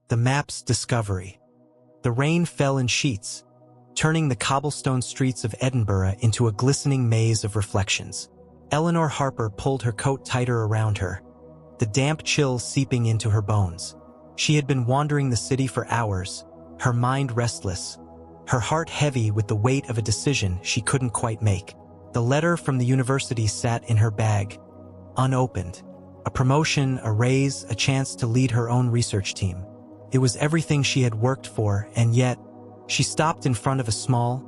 The map's discovery. The rain fell in sheets, turning the cobblestone streets of Edinburgh into a glistening maze of reflections. Eleanor Harper pulled her coat tighter around her, the damp chill seeping into her bones. She had been wandering the city for hours, her mind restless, her heart heavy with the weight of a decision she couldn't quite make. The letter from the university sat in her bag, unopened. A promotion, a raise, a chance to lead her own research team. It was everything she had worked for, and yet, she stopped in front of a small,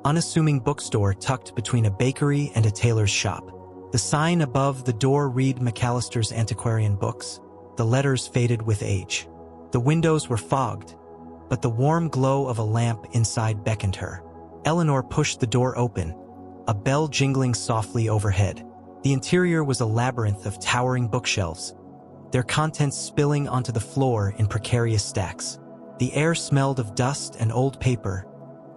unassuming bookstore tucked between a bakery and a tailor's shop. The sign above the door read McAllister's Antiquarian Books. The letters faded with age. The windows were fogged, but the warm glow of a lamp inside beckoned her. Eleanor pushed the door open, a bell jingling softly overhead. The interior was a labyrinth of towering bookshelves, their contents spilling onto the floor in precarious stacks. The air smelled of dust and old paper,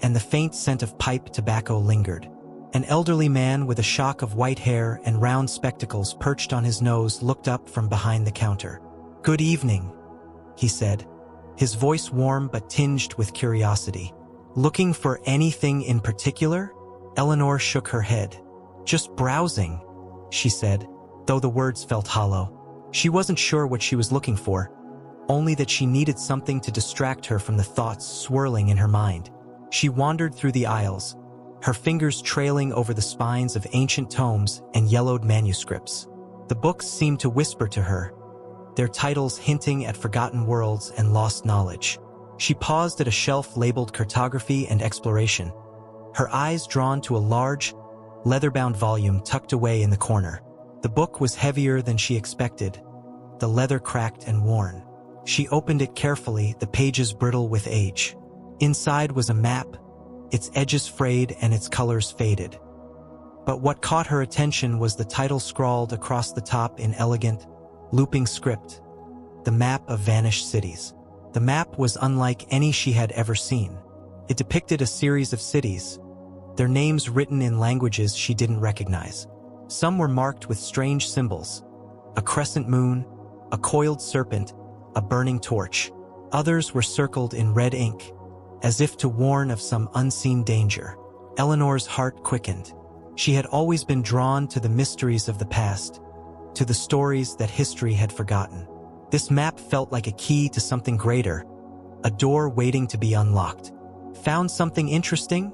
and the faint scent of pipe tobacco lingered. An elderly man with a shock of white hair and round spectacles perched on his nose looked up from behind the counter. "Good evening," he said, his voice warm but tinged with curiosity. "Looking for anything in particular?" Eleanor shook her head. "Just browsing," she said, though the words felt hollow. She wasn't sure what she was looking for, only that she needed something to distract her from the thoughts swirling in her mind. She wandered through the aisles, her fingers trailing over the spines of ancient tomes and yellowed manuscripts. The books seemed to whisper to her, their titles hinting at forgotten worlds and lost knowledge. She paused at a shelf labeled Cartography and Exploration, her eyes drawn to a large, leather-bound volume tucked away in the corner. The book was heavier than she expected, the leather cracked and worn. She opened it carefully, the pages brittle with age. Inside was a map, its edges frayed and its colors faded. But what caught her attention was the title scrawled across the top in elegant, looping script, "The Map of Vanished Cities." The map was unlike any she had ever seen. It depicted a series of cities, their names written in languages she didn't recognize. Some were marked with strange symbols, a crescent moon, a coiled serpent, a burning torch. Others were circled in red ink, as if to warn of some unseen danger. Eleanor's heart quickened. She had always been drawn to the mysteries of the past, to the stories that history had forgotten. This map felt like a key to something greater, a door waiting to be unlocked. "Found something interesting?"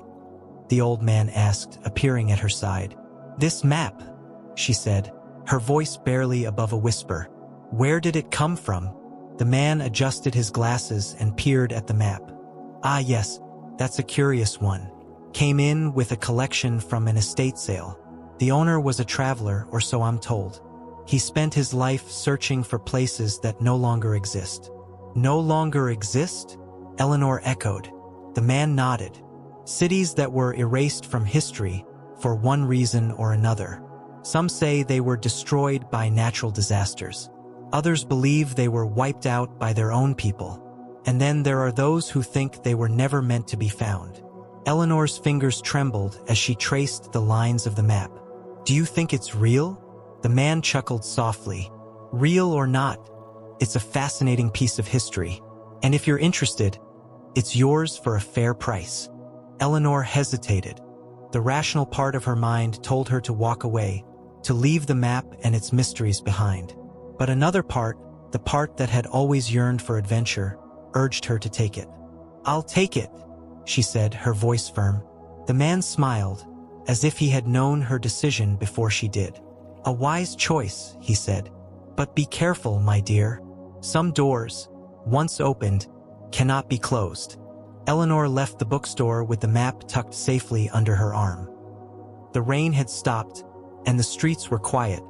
the old man asked, appearing at her side. "This map," she said, her voice barely above a whisper. "Where did it come from?" The man adjusted his glasses and peered at the map. "Ah yes, that's a curious one. Came in with a collection from an estate sale. The owner was a traveler, or so I'm told. He spent his life searching for places that no longer exist." "No longer exist?" Eleanor echoed. The man nodded. "Cities that were erased from history for one reason or another. Some say they were destroyed by natural disasters. Others believe they were wiped out by their own people. And then there are those who think they were never meant to be found." Eleanor's fingers trembled as she traced the lines of the map. "Do you think it's real?" The man chuckled softly. "Real or not, it's a fascinating piece of history. And if you're interested, it's yours for a fair price." Eleanor hesitated. The rational part of her mind told her to walk away, to leave the map and its mysteries behind. But another part, the part that had always yearned for adventure, urged her to take it. "I'll take it," she said, her voice firm. The man smiled, as if he had known her decision before she did. "A wise choice," he said. "But be careful, my dear. Some doors, once opened, cannot be closed." Eleanor left the bookstore with the map tucked safely under her arm. The rain had stopped, and the streets were quiet,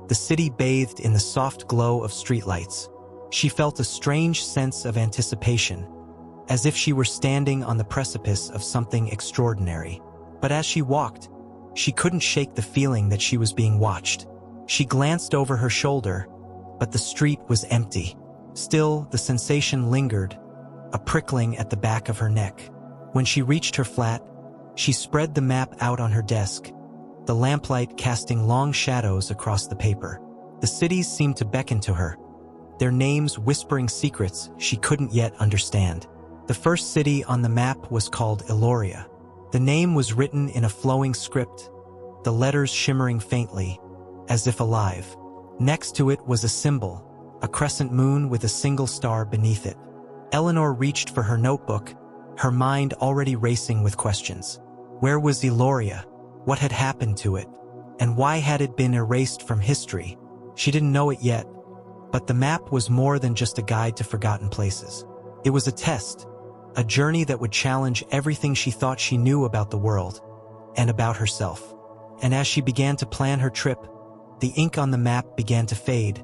the city bathed in the soft glow of streetlights. She felt a strange sense of anticipation, as if she were standing on the precipice of something extraordinary. But as she walked, she couldn't shake the feeling that she was being watched. She glanced over her shoulder, but the street was empty. Still, the sensation lingered, a prickling at the back of her neck. When she reached her flat, she spread the map out on her desk, the lamplight casting long shadows across the paper. The cities seemed to beckon to her, their names whispering secrets she couldn't yet understand. The first city on the map was called Aeloria. The name was written in a flowing script, the letters shimmering faintly, as if alive. Next to it was a symbol, a crescent moon with a single star beneath it. Eleanor reached for her notebook, her mind already racing with questions. Where was Aeloria? What had happened to it? And why had it been erased from history? She didn't know it yet, but the map was more than just a guide to forgotten places. It was a test, a journey that would challenge everything she thought she knew about the world and about herself. And as she began to plan her trip, the ink on the map began to fade,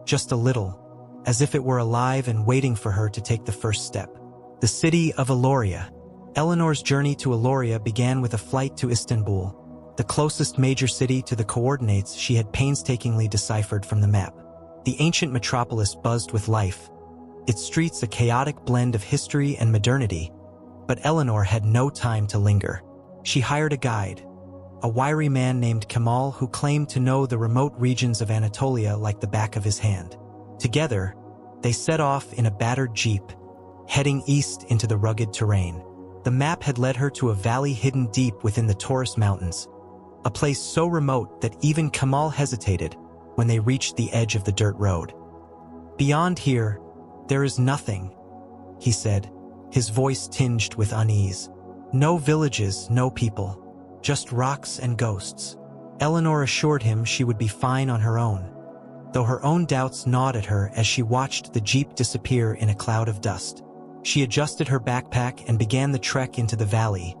just a little, as if it were alive and waiting for her to take the first step. The city of Aeloria. Eleanor's journey to Aeloria began with a flight to Istanbul, the closest major city to the coordinates she had painstakingly deciphered from the map. The ancient metropolis buzzed with life, its streets a chaotic blend of history and modernity, but Eleanor had no time to linger. She hired a guide, a wiry man named Kemal who claimed to know the remote regions of Anatolia like the back of his hand. Together, they set off in a battered jeep, heading east into the rugged terrain. The map had led her to a valley hidden deep within the Taurus Mountains, a place so remote that even Kemal hesitated when they reached the edge of the dirt road. Beyond here, there is nothing, he said, his voice tinged with unease. No villages, no people, just rocks and ghosts. Eleanor assured him she would be fine on her own, though her own doubts gnawed at her as she watched the jeep disappear in a cloud of dust. She adjusted her backpack and began the trek into the valley,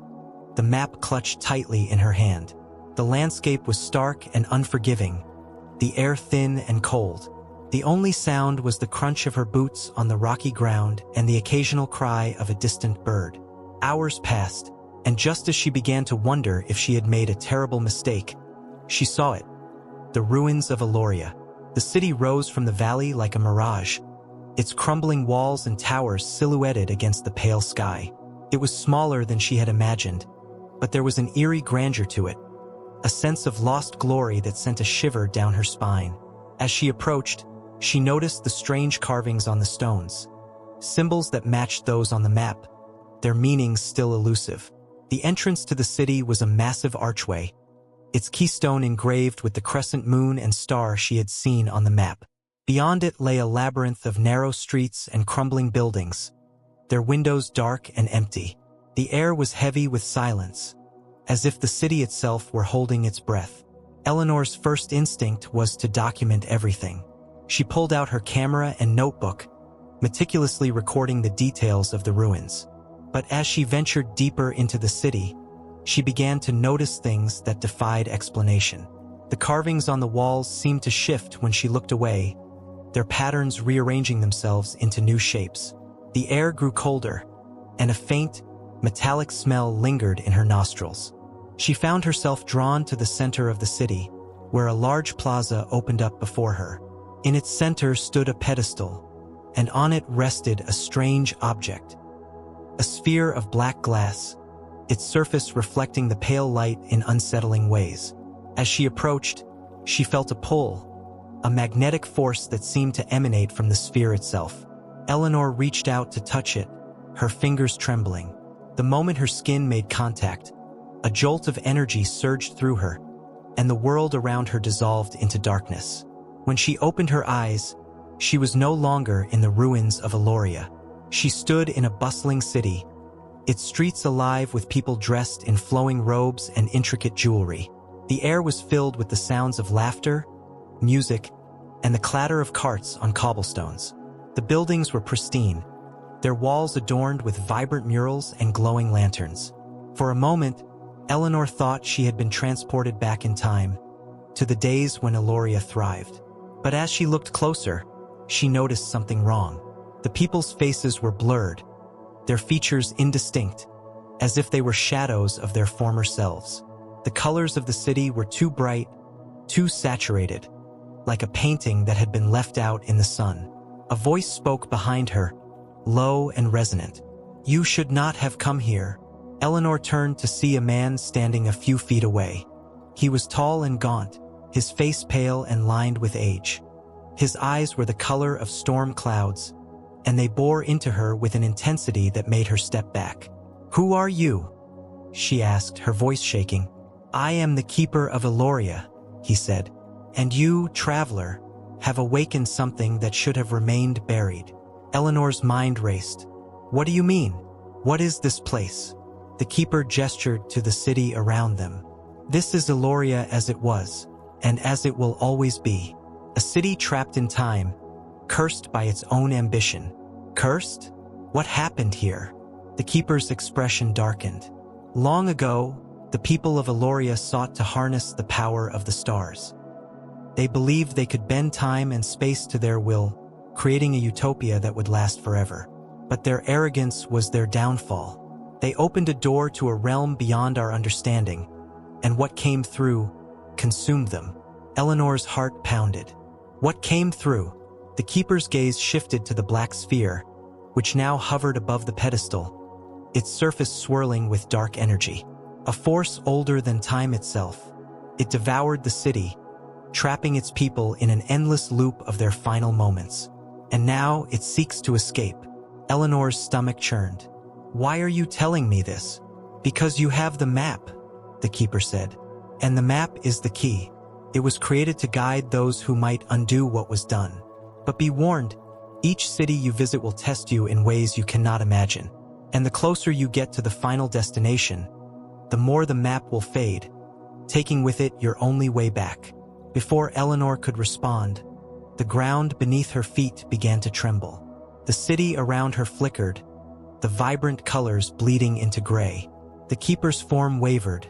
the map clutched tightly in her hand. The landscape was stark and unforgiving, the air thin and cold. The only sound was the crunch of her boots on the rocky ground and the occasional cry of a distant bird. Hours passed, and just as she began to wonder if she had made a terrible mistake, she saw it. The ruins of Aeloria. The city rose from the valley like a mirage, its crumbling walls and towers silhouetted against the pale sky. It was smaller than she had imagined, but there was an eerie grandeur to it, a sense of lost glory that sent a shiver down her spine. As she approached, she noticed the strange carvings on the stones, symbols that matched those on the map, their meanings still elusive. The entrance to the city was a massive archway, its keystone engraved with the crescent moon and star she had seen on the map. Beyond it lay a labyrinth of narrow streets and crumbling buildings, their windows dark and empty. The air was heavy with silence, as if the city itself were holding its breath. Eleanor's first instinct was to document everything. She pulled out her camera and notebook, meticulously recording the details of the ruins. But as she ventured deeper into the city, she began to notice things that defied explanation. The carvings on the walls seemed to shift when she looked away, their patterns rearranging themselves into new shapes. The air grew colder, and a faint, metallic smell lingered in her nostrils. She found herself drawn to the center of the city, where a large plaza opened up before her. In its center stood a pedestal, and on it rested a strange object. A sphere of black glass, its surface reflecting the pale light in unsettling ways. As she approached, she felt a pull, a magnetic force that seemed to emanate from the sphere itself. Eleanor reached out to touch it, her fingers trembling. The moment her skin made contact, a jolt of energy surged through her, and the world around her dissolved into darkness. When she opened her eyes, she was no longer in the ruins of Aeloria. She stood in a bustling city, its streets alive with people dressed in flowing robes and intricate jewelry. The air was filled with the sounds of laughter, music, and the clatter of carts on cobblestones. The buildings were pristine, their walls adorned with vibrant murals and glowing lanterns. For a moment, Eleanor thought she had been transported back in time, to the days when Aeloria thrived. But as she looked closer, she noticed something wrong. The people's faces were blurred, their features indistinct, as if they were shadows of their former selves. The colors of the city were too bright, too saturated, like a painting that had been left out in the sun. A voice spoke behind her, low and resonant. "You should not have come here." Eleanor turned to see a man standing a few feet away. He was tall and gaunt, his face pale and lined with age. His eyes were the color of storm clouds, and they bore into her with an intensity that made her step back. "Who are you?" she asked, her voice shaking. "I am the keeper of Aeloria," he said. "And you, traveler, have awakened something that should have remained buried." Eleanor's mind raced. "What do you mean? What is this place?" The keeper gestured to the city around them. "This is Aeloria as it was, and as it will always be. A city trapped in time, cursed by its own ambition." "Cursed? What happened here?" The keeper's expression darkened. "Long ago, the people of Aeloria sought to harness the power of the stars. They believed they could bend time and space to their will, creating a utopia that would last forever. But their arrogance was their downfall. They opened a door to a realm beyond our understanding, and what came through consumed them." Eleanor's heart pounded. What came through? The keeper's gaze shifted to the black sphere, which now hovered above the pedestal, its surface swirling with dark energy. A force older than time itself. It devoured the city, trapping its people in an endless loop of their final moments. And now it seeks to escape. Eleanor's stomach churned. "Why are you telling me this?" "Because you have the map," the keeper said. "And the map is the key. It was created to guide those who might undo what was done. But be warned, each city you visit will test you in ways you cannot imagine. And the closer you get to the final destination, the more the map will fade, taking with it your only way back." Before Eleanor could respond, the ground beneath her feet began to tremble. The city around her flickered, the vibrant colors bleeding into gray. The keeper's form wavered,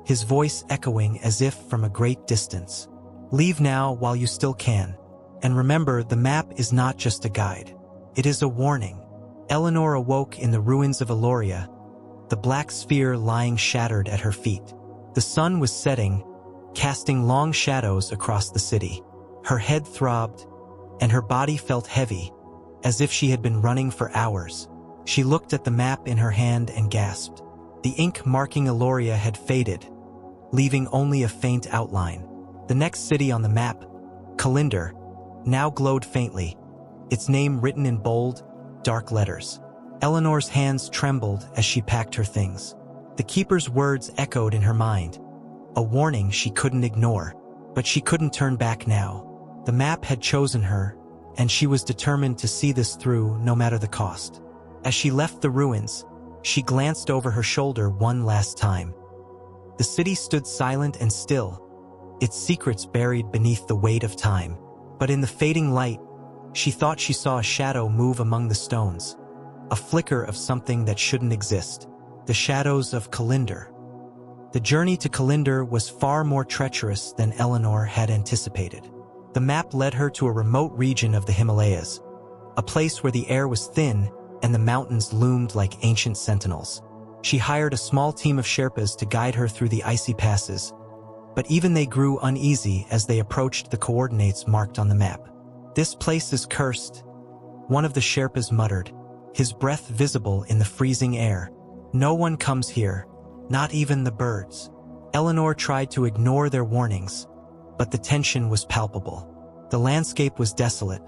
his voice echoing as if from a great distance. "Leave now while you still can. And remember, the map is not just a guide. It is a warning." Eleanor awoke in the ruins of Aeloria, the black sphere lying shattered at her feet. The sun was setting, casting long shadows across the city. Her head throbbed, and her body felt heavy, as if she had been running for hours. She looked at the map in her hand and gasped. The ink marking Aeloria had faded, leaving only a faint outline. The next city on the map, Khalindor, now glowed faintly, its name written in bold, dark letters. Eleanor's hands trembled as she packed her things. The keeper's words echoed in her mind, a warning she couldn't ignore. But she couldn't turn back now. The map had chosen her, and she was determined to see this through no matter the cost. As she left the ruins, she glanced over her shoulder one last time. The city stood silent and still, its secrets buried beneath the weight of time. But in the fading light, she thought she saw a shadow move among the stones, a flicker of something that shouldn't exist. The shadows of Khalindor. The journey to Khalindor was far more treacherous than Eleanor had anticipated. The map led her to a remote region of the Himalayas, a place where the air was thin and the mountains loomed like ancient sentinels. She hired a small team of Sherpas to guide her through the icy passes, but even they grew uneasy as they approached the coordinates marked on the map. "This place is cursed," one of the Sherpas muttered, his breath visible in the freezing air. "No one comes here, not even the birds." Eleanor tried to ignore their warnings, but the tension was palpable. The landscape was desolate,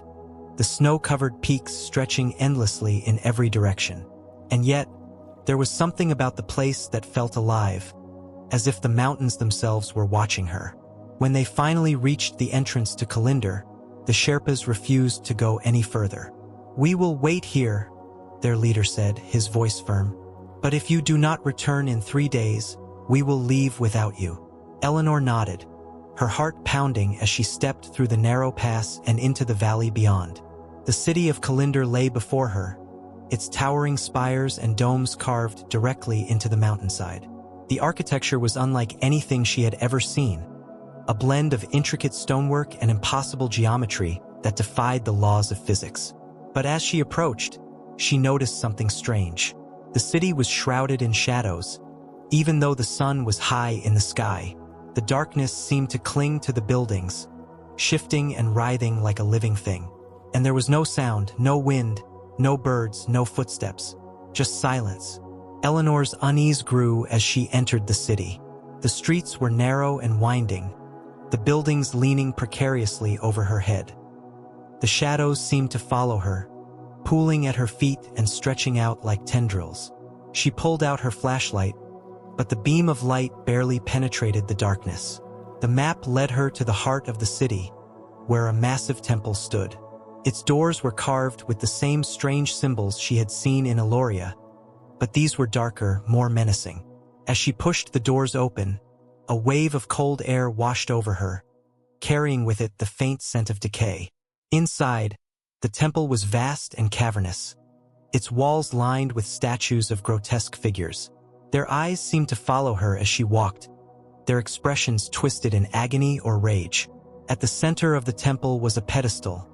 the snow-covered peaks stretching endlessly in every direction. And yet, there was something about the place that felt alive, as if the mountains themselves were watching her. When they finally reached the entrance to Khalindor, the Sherpas refused to go any further. "We will wait here," their leader said, his voice firm. "But if you do not return in 3 days, we will leave without you." Eleanor nodded, her heart pounding as she stepped through the narrow pass and into the valley beyond. The city of Khalindor lay before her, its towering spires and domes carved directly into the mountainside. The architecture was unlike anything she had ever seen, a blend of intricate stonework and impossible geometry that defied the laws of physics. But as she approached, she noticed something strange. The city was shrouded in shadows. Even though the sun was high in the sky, the darkness seemed to cling to the buildings, shifting and writhing like a living thing. And there was no sound, no wind, no birds, no footsteps, just silence. Eleanor's unease grew as she entered the city. The streets were narrow and winding, the buildings leaning precariously over her head. The shadows seemed to follow her, pooling at her feet and stretching out like tendrils. She pulled out her flashlight, but the beam of light barely penetrated the darkness. The map led her to the heart of the city, where a massive temple stood. Its doors were carved with the same strange symbols she had seen in Aeloria, but these were darker, more menacing. As she pushed the doors open, a wave of cold air washed over her, carrying with it the faint scent of decay. Inside, the temple was vast and cavernous, its walls lined with statues of grotesque figures. Their eyes seemed to follow her as she walked, their expressions twisted in agony or rage. At the center of the temple was a pedestal,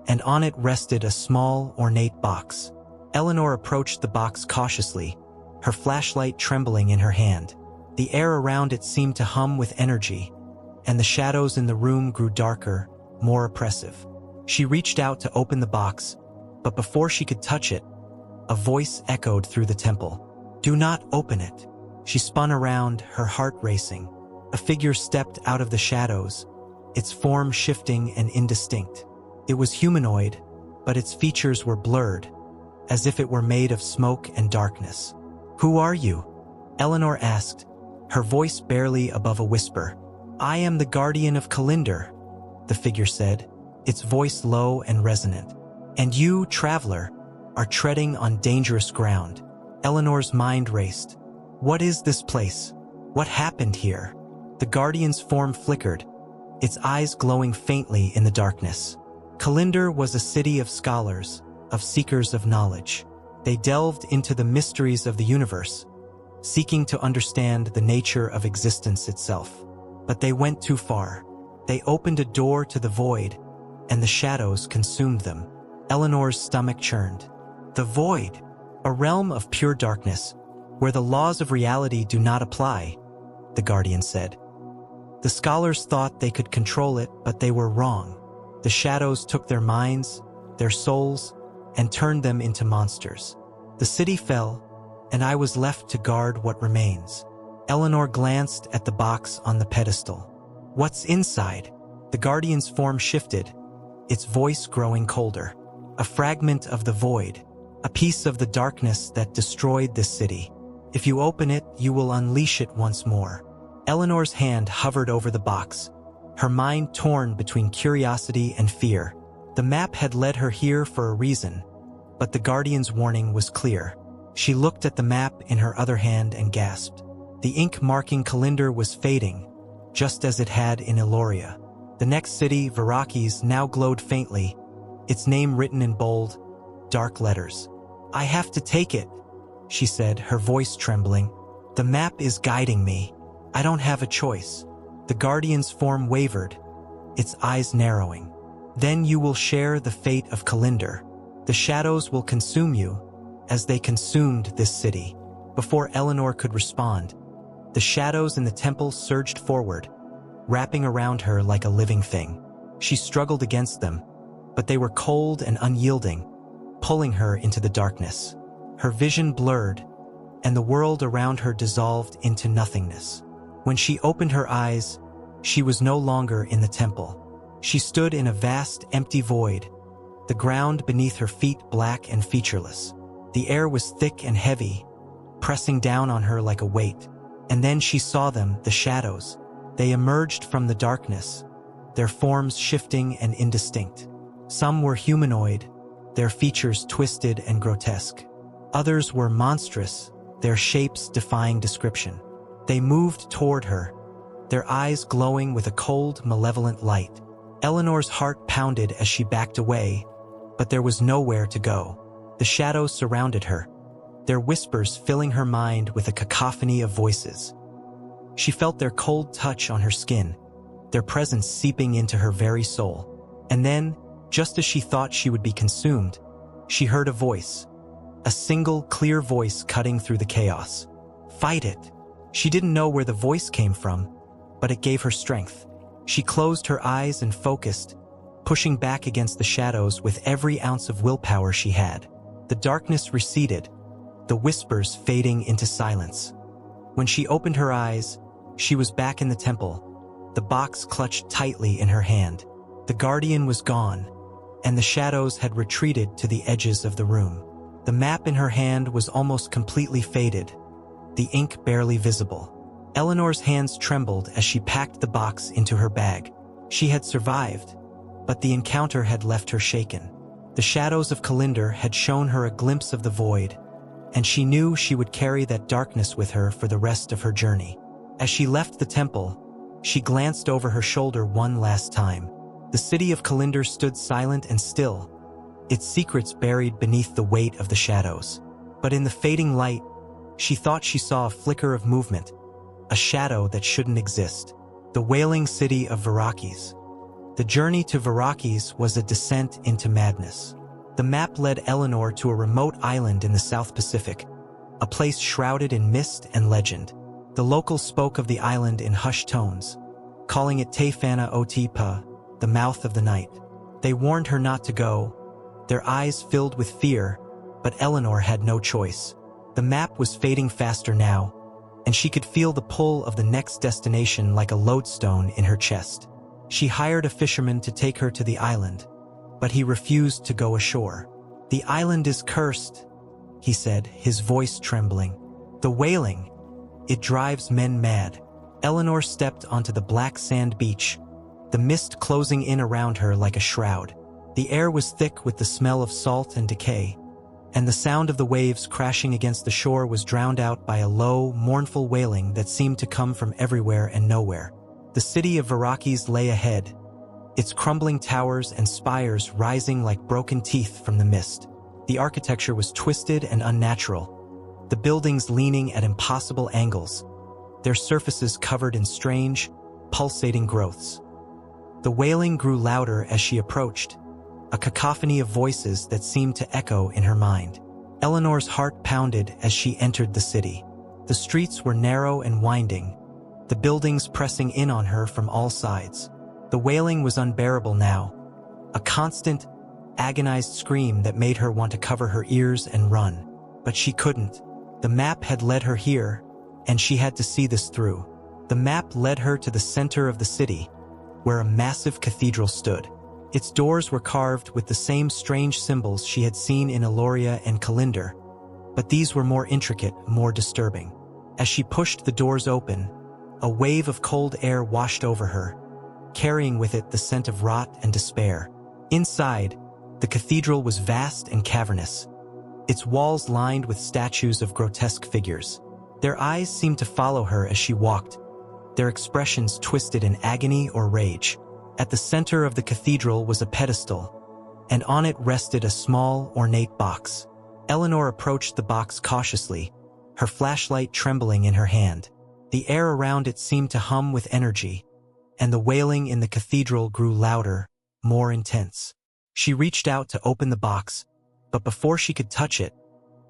and on it rested a small, ornate box. Eleanor approached the box cautiously, her flashlight trembling in her hand. The air around it seemed to hum with energy, and the shadows in the room grew darker, more oppressive. She reached out to open the box, but before she could touch it, a voice echoed through the temple. "Do not open it." She spun around, her heart racing. A figure stepped out of the shadows, its form shifting and indistinct. It was humanoid, but its features were blurred, as if it were made of smoke and darkness. "Who are you?" Eleanor asked, her voice barely above a whisper. "I am the guardian of Khalindor," the figure said, its voice low and resonant. "And you, traveler, are treading on dangerous ground." Eleanor's mind raced. What is this place? What happened here? The guardian's form flickered, its eyes glowing faintly in the darkness. Khalindor was a city of scholars, of seekers of knowledge. They delved into the mysteries of the universe, seeking to understand the nature of existence itself. But they went too far. They opened a door to the void, and the shadows consumed them. Eleanor's stomach churned. The void, a realm of pure darkness, where the laws of reality do not apply, the guardian said. The scholars thought they could control it, but they were wrong. The shadows took their minds, their souls, and turned them into monsters. The city fell, and I was left to guard what remains. Eleanor glanced at the box on the pedestal. What's inside? The guardian's form shifted, its voice growing colder. A fragment of the void, a piece of the darkness that destroyed this city. If you open it, you will unleash it once more. Eleanor's hand hovered over the box, her mind torn between curiosity and fear. The map had led her here for a reason, but the guardian's warning was clear. She looked at the map in her other hand and gasped. The ink marking Khalindor was fading, just as it had in Aeloria. The next city, Vyrakis, now glowed faintly, its name written in bold, dark letters. "I have to take it," she said, her voice trembling. "The map is guiding me. I don't have a choice." The guardian's form wavered, its eyes narrowing. "Then you will share the fate of Khalindor. The shadows will consume you, as they consumed this city." Before Eleanor could respond, the shadows in the temple surged forward, wrapping around her like a living thing. She struggled against them, but they were cold and unyielding, pulling her into the darkness. Her vision blurred, and the world around her dissolved into nothingness. When she opened her eyes, she was no longer in the temple. She stood in a vast, empty void, the ground beneath her feet black and featureless. The air was thick and heavy, pressing down on her like a weight. And then she saw them, the shadows. They emerged from the darkness, their forms shifting and indistinct. Some were humanoid, their features twisted and grotesque. Others were monstrous, their shapes defying description. They moved toward her, their eyes glowing with a cold, malevolent light. Eleanor's heart pounded as she backed away, but there was nowhere to go. The shadows surrounded her, their whispers filling her mind with a cacophony of voices. She felt their cold touch on her skin, their presence seeping into her very soul. And then, just as she thought she would be consumed, she heard a voice, a single, clear voice cutting through the chaos. "Fight it!" She didn't know where the voice came from, but it gave her strength. She closed her eyes and focused, pushing back against the shadows with every ounce of willpower she had. The darkness receded, the whispers fading into silence. When she opened her eyes, she was back in the temple, the box clutched tightly in her hand. The guardian was gone, and the shadows had retreated to the edges of the room. The map in her hand was almost completely faded, the ink barely visible. Eleanor's hands trembled as she packed the box into her bag. She had survived, but the encounter had left her shaken. The shadows of Khalindor had shown her a glimpse of the void, and she knew she would carry that darkness with her for the rest of her journey. As she left the temple, she glanced over her shoulder one last time. The city of Khalindor stood silent and still, its secrets buried beneath the weight of the shadows. But in the fading light, she thought she saw a flicker of movement, a shadow that shouldn't exist. The wailing city of Vyrakis. The journey to Vyrakis was a descent into madness. The map led Eleanor to a remote island in the South Pacific, a place shrouded in mist and legend. The locals spoke of the island in hushed tones, calling it Tefana Otipa, the mouth of the night. They warned her not to go, their eyes filled with fear, but Eleanor had no choice. The map was fading faster now, and she could feel the pull of the next destination like a lodestone in her chest. She hired a fisherman to take her to the island, but he refused to go ashore. "The island is cursed," he said, his voice trembling. "The wailing, it drives men mad." Eleanor stepped onto the black sand beach, the mist closing in around her like a shroud. The air was thick with the smell of salt and decay, and the sound of the waves crashing against the shore was drowned out by a low, mournful wailing that seemed to come from everywhere and nowhere. The city of Vyrakis lay ahead, its crumbling towers and spires rising like broken teeth from the mist. The architecture was twisted and unnatural, the buildings leaning at impossible angles, their surfaces covered in strange, pulsating growths. The wailing grew louder as she approached, a cacophony of voices that seemed to echo in her mind. Eleanor's heart pounded as she entered the city. The streets were narrow and winding, the buildings pressing in on her from all sides. The wailing was unbearable now, a constant, agonized scream that made her want to cover her ears and run. But she couldn't. The map had led her here, and she had to see this through. The map led her to the center of the city, where a massive cathedral stood. Its doors were carved with the same strange symbols she had seen in Aeloria and Khalindor, but these were more intricate, more disturbing. As she pushed the doors open, a wave of cold air washed over her, carrying with it the scent of rot and despair. Inside, the cathedral was vast and cavernous, its walls lined with statues of grotesque figures. Their eyes seemed to follow her as she walked, their expressions twisted in agony or rage. At the center of the cathedral was a pedestal, and on it rested a small, ornate box. Eleanor approached the box cautiously, her flashlight trembling in her hand. The air around it seemed to hum with energy, and the wailing in the cathedral grew louder, more intense. She reached out to open the box, but before she could touch it,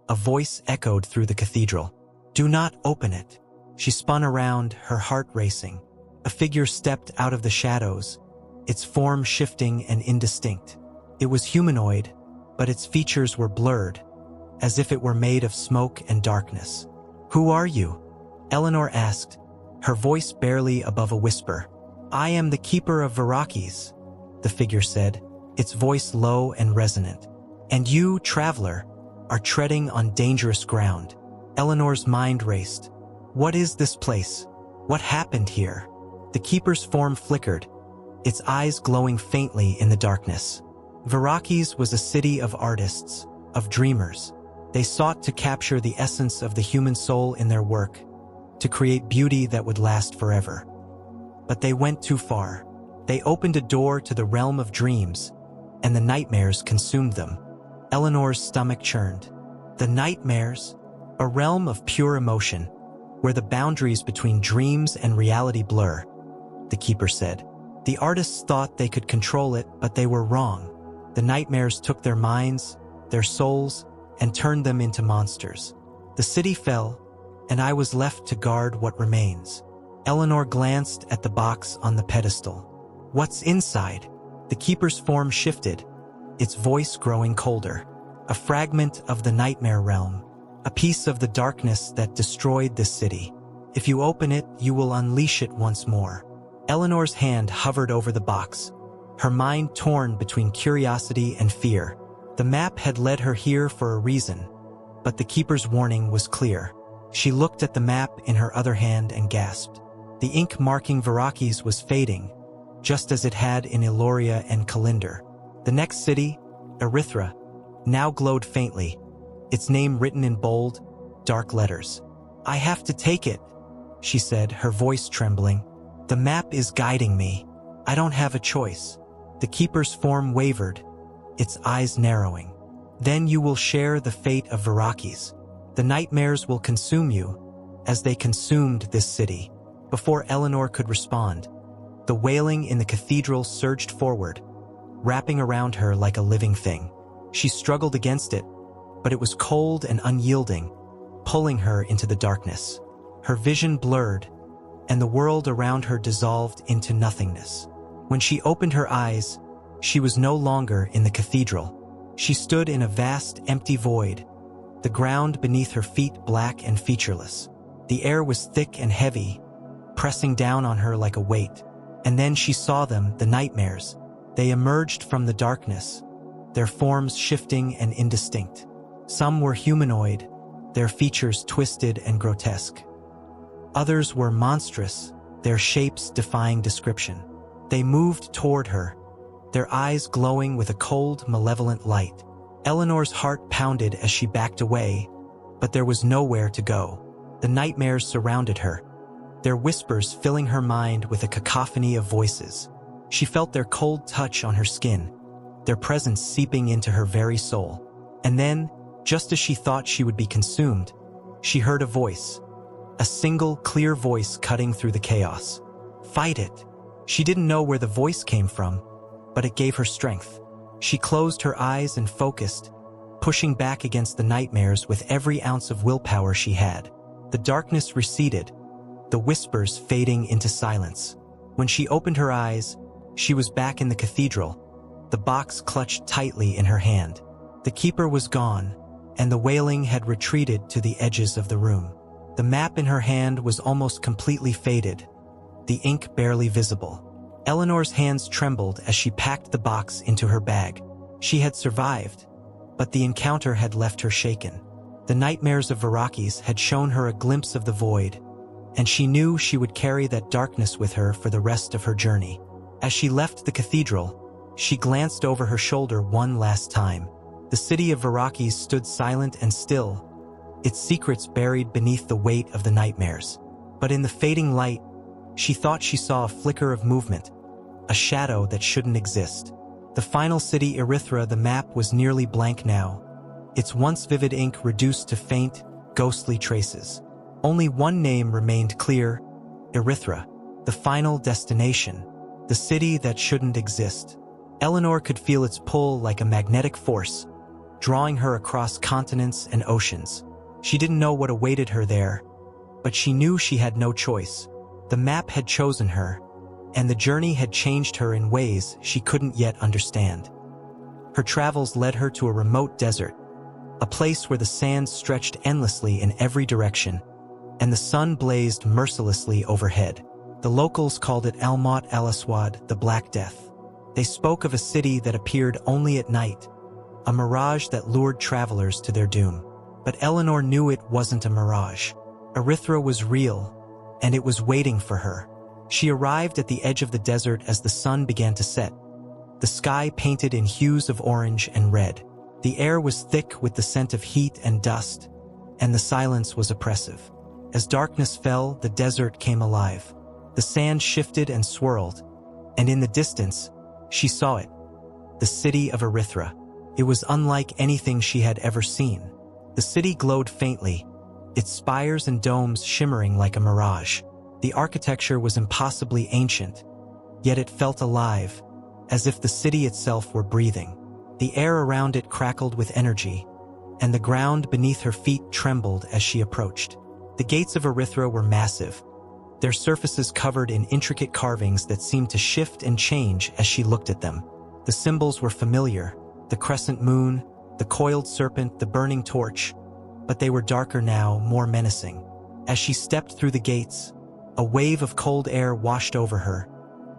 a voice echoed through the cathedral. "Do not open it." She spun around, her heart racing. A figure stepped out of the shadows, its form shifting and indistinct. It was humanoid, but its features were blurred, as if it were made of smoke and darkness. "Who are you?" Eleanor asked, her voice barely above a whisper. "I am the keeper of Vyrakis," the figure said, its voice low and resonant. "And you, traveler, are treading on dangerous ground." Eleanor's mind raced. What is this place? What happened here? The keeper's form flickered, its eyes glowing faintly in the darkness. Vyrakis was a city of artists, of dreamers. They sought to capture the essence of the human soul in their work, to create beauty that would last forever. But they went too far. They opened a door to the realm of dreams, and the nightmares consumed them. Eleanor's stomach churned. The nightmares? A realm of pure emotion, where the boundaries between dreams and reality blur, the keeper said. The artists thought they could control it, but they were wrong. The nightmares took their minds, their souls, and turned them into monsters. The city fell, and I was left to guard what remains. Eleanor glanced at the box on the pedestal. What's inside? The keeper's form shifted, its voice growing colder. A fragment of the nightmare realm, a piece of the darkness that destroyed this city. If you open it, you will unleash it once more. Eleanor's hand hovered over the box, her mind torn between curiosity and fear. The map had led her here for a reason, but the keeper's warning was clear. She looked at the map in her other hand and gasped. The ink marking Vyrakis was fading, just as it had in Aeloria and Khalindor. The next city, Erythra, now glowed faintly, its name written in bold, dark letters. "I have to take it," she said, her voice trembling. "The map is guiding me. I don't have a choice." The keeper's form wavered, its eyes narrowing. "Then you will share the fate of Vyrakis. The nightmares will consume you, as they consumed this city." Before Eleanor could respond, the wailing in the cathedral surged forward, wrapping around her like a living thing. She struggled against it, but it was cold and unyielding, pulling her into the darkness. Her vision blurred, and the world around her dissolved into nothingness. When she opened her eyes, she was no longer in the cathedral. She stood in a vast, empty void, the ground beneath her feet black and featureless. The air was thick and heavy, pressing down on her like a weight. And then she saw them, the nightmares. They emerged from the darkness, their forms shifting and indistinct. Some were humanoid, their features twisted and grotesque. Others were monstrous, their shapes defying description. They moved toward her, their eyes glowing with a cold, malevolent light. Eleanor's heart pounded as she backed away, but there was nowhere to go. The nightmares surrounded her, their whispers filling her mind with a cacophony of voices. She felt their cold touch on her skin, their presence seeping into her very soul. And then, just as she thought she would be consumed, she heard a voice, a single, clear voice cutting through the chaos. "Fight it!" She didn't know where the voice came from, but it gave her strength. She closed her eyes and focused, pushing back against the nightmares with every ounce of willpower she had. The darkness receded, the whispers fading into silence. When she opened her eyes, she was back in the cathedral, the box clutched tightly in her hand. The keeper was gone, and the wailing had retreated to the edges of the room. The map in her hand was almost completely faded, the ink barely visible. Eleanor's hands trembled as she packed the box into her bag. She had survived, but the encounter had left her shaken. The nightmares of Vyrakis had shown her a glimpse of the void, and she knew she would carry that darkness with her for the rest of her journey. As she left the cathedral, she glanced over her shoulder one last time. The city of Vyrakis stood silent and still, its secrets buried beneath the weight of the nightmares. But in the fading light, she thought she saw a flicker of movement, a shadow that shouldn't exist. The final city, Erythra, the map was nearly blank now, its once vivid ink reduced to faint, ghostly traces. Only one name remained clear: Erythra, the final destination, the city that shouldn't exist. Eleanor could feel its pull like a magnetic force, drawing her across continents and oceans. She didn't know what awaited her there, but she knew she had no choice. The map had chosen her, and the journey had changed her in ways she couldn't yet understand. Her travels led her to a remote desert, a place where the sands stretched endlessly in every direction, and the sun blazed mercilessly overhead. The locals called it Al-Maut al-Aswad, the Black Death. They spoke of a city that appeared only at night, a mirage that lured travelers to their doom. But Eleanor knew it wasn't a mirage. Erythra was real, and it was waiting for her. She arrived at the edge of the desert as the sun began to set, the sky painted in hues of orange and red. The air was thick with the scent of heat and dust, and the silence was oppressive. As darkness fell, the desert came alive. The sand shifted and swirled, and in the distance, she saw it, the city of Erythra. It was unlike anything she had ever seen. The city glowed faintly, its spires and domes shimmering like a mirage. The architecture was impossibly ancient, yet it felt alive, as if the city itself were breathing. The air around it crackled with energy, and the ground beneath her feet trembled as she approached. The gates of Erythra were massive, their surfaces covered in intricate carvings that seemed to shift and change as she looked at them. The symbols were familiar, the crescent moon, the coiled serpent, the burning torch, but they were darker now, more menacing. As she stepped through the gates, a wave of cold air washed over her,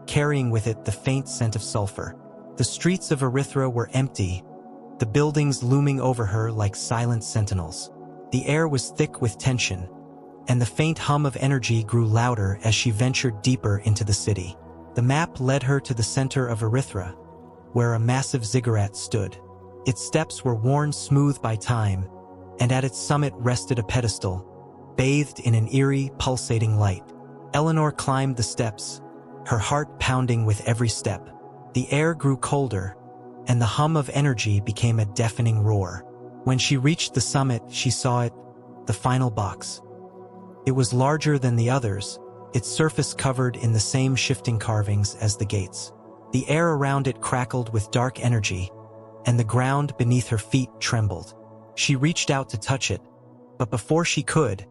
carrying with it the faint scent of sulfur. The streets of Erythra were empty, the buildings looming over her like silent sentinels. The air was thick with tension, and the faint hum of energy grew louder as she ventured deeper into the city. The map led her to the center of Erythra, where a massive ziggurat stood. Its steps were worn smooth by time, and at its summit rested a pedestal, bathed in an eerie, pulsating light. Eleanor climbed the steps, her heart pounding with every step. The air grew colder, and the hum of energy became a deafening roar. When she reached the summit, she saw it, the final box. It was larger than the others, its surface covered in the same shifting carvings as the gates. The air around it crackled with dark energy, and the ground beneath her feet trembled. She reached out to touch it, but before she could,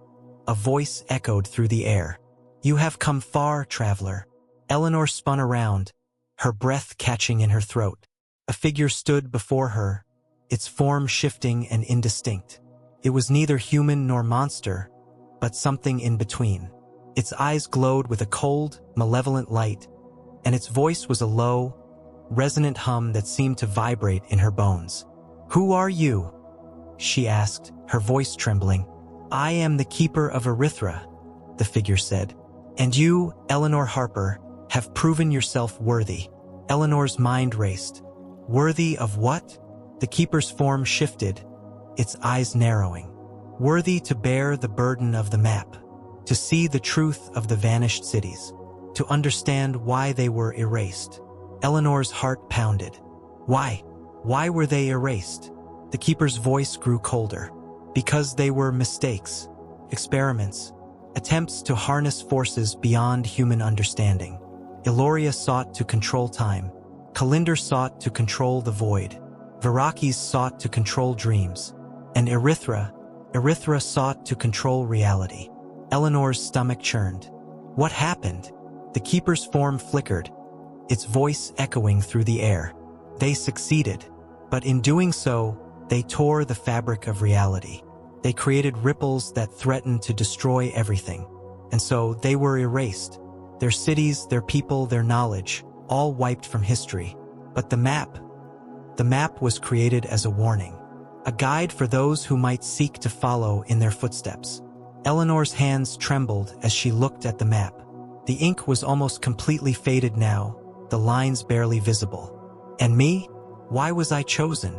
a voice echoed through the air. "You have come far, traveler." Eleanor spun around, her breath catching in her throat. A figure stood before her, its form shifting and indistinct. It was neither human nor monster, but something in between. Its eyes glowed with a cold, malevolent light, and its voice was a low, resonant hum that seemed to vibrate in her bones. "Who are you?" she asked, her voice trembling. "I am the keeper of Erythra," the figure said. "And you, Eleanor Harper, have proven yourself worthy." Eleanor's mind raced. Worthy of what? The keeper's form shifted, its eyes narrowing. Worthy to bear the burden of the map, to see the truth of the vanished cities, to understand why they were erased. Eleanor's heart pounded. Why? Why were they erased? The keeper's voice grew colder. Because they were mistakes, experiments, attempts to harness forces beyond human understanding. Aeloria sought to control time. Khalindor sought to control the void. Vyrakis sought to control dreams. And Erythra sought to control reality. Eleanor's stomach churned. What happened? The keeper's form flickered, its voice echoing through the air. They succeeded, but in doing so, they tore the fabric of reality. They created ripples that threatened to destroy everything. And so they were erased. Their cities, their people, their knowledge, all wiped from history. But the map was created as a warning, a guide for those who might seek to follow in their footsteps. Eleanor's hands trembled as she looked at the map. The ink was almost completely faded now, the lines barely visible. And me? Why was I chosen?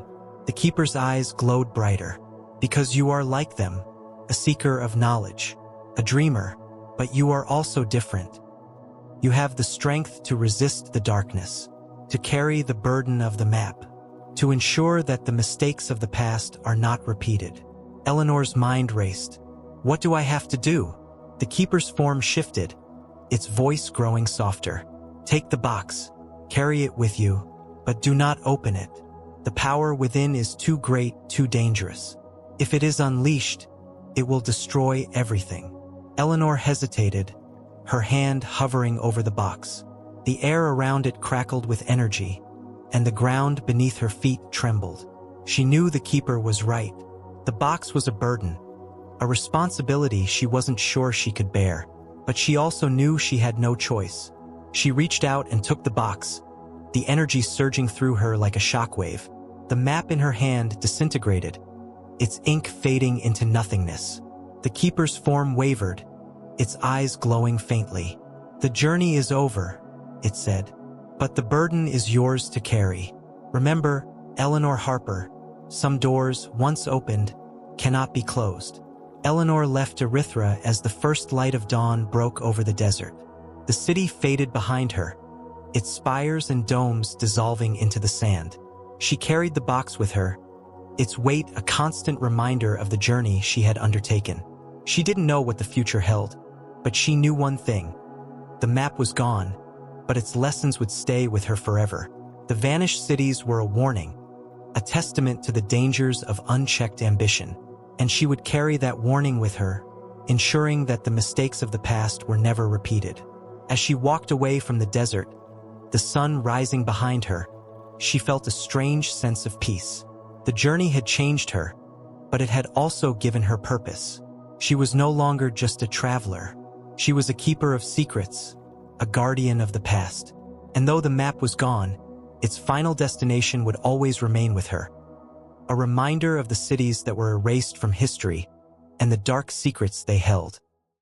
The keeper's eyes glowed brighter. Because you are like them, a seeker of knowledge, a dreamer, but you are also different. You have the strength to resist the darkness, to carry the burden of the map, to ensure that the mistakes of the past are not repeated. Eleanor's mind raced. What do I have to do? The keeper's form shifted, its voice growing softer. Take the box, carry it with you, but do not open it. The power within is too great, too dangerous. If it is unleashed, it will destroy everything. Eleanor hesitated, her hand hovering over the box. The air around it crackled with energy, and the ground beneath her feet trembled. She knew the keeper was right. The box was a burden, a responsibility she wasn't sure she could bear, but she also knew she had no choice. She reached out and took the box, the energy surging through her like a shockwave. The map in her hand disintegrated, its ink fading into nothingness. The keeper's form wavered, its eyes glowing faintly. The journey is over, it said, but the burden is yours to carry. Remember, Eleanor Harper, some doors, once opened, cannot be closed. Eleanor left Erythra as the first light of dawn broke over the desert. The city faded behind her, its spires and domes dissolving into the sand. She carried the box with her, its weight a constant reminder of the journey she had undertaken. She didn't know what the future held, but she knew one thing. The map was gone, but its lessons would stay with her forever. The vanished cities were a warning, a testament to the dangers of unchecked ambition, and she would carry that warning with her, ensuring that the mistakes of the past were never repeated. As she walked away from the desert, the sun rising behind her, she felt a strange sense of peace. The journey had changed her, but it had also given her purpose. She was no longer just a traveler. She was a keeper of secrets, a guardian of the past. And though the map was gone, its final destination would always remain with her. A reminder of the cities that were erased from history and the dark secrets they held.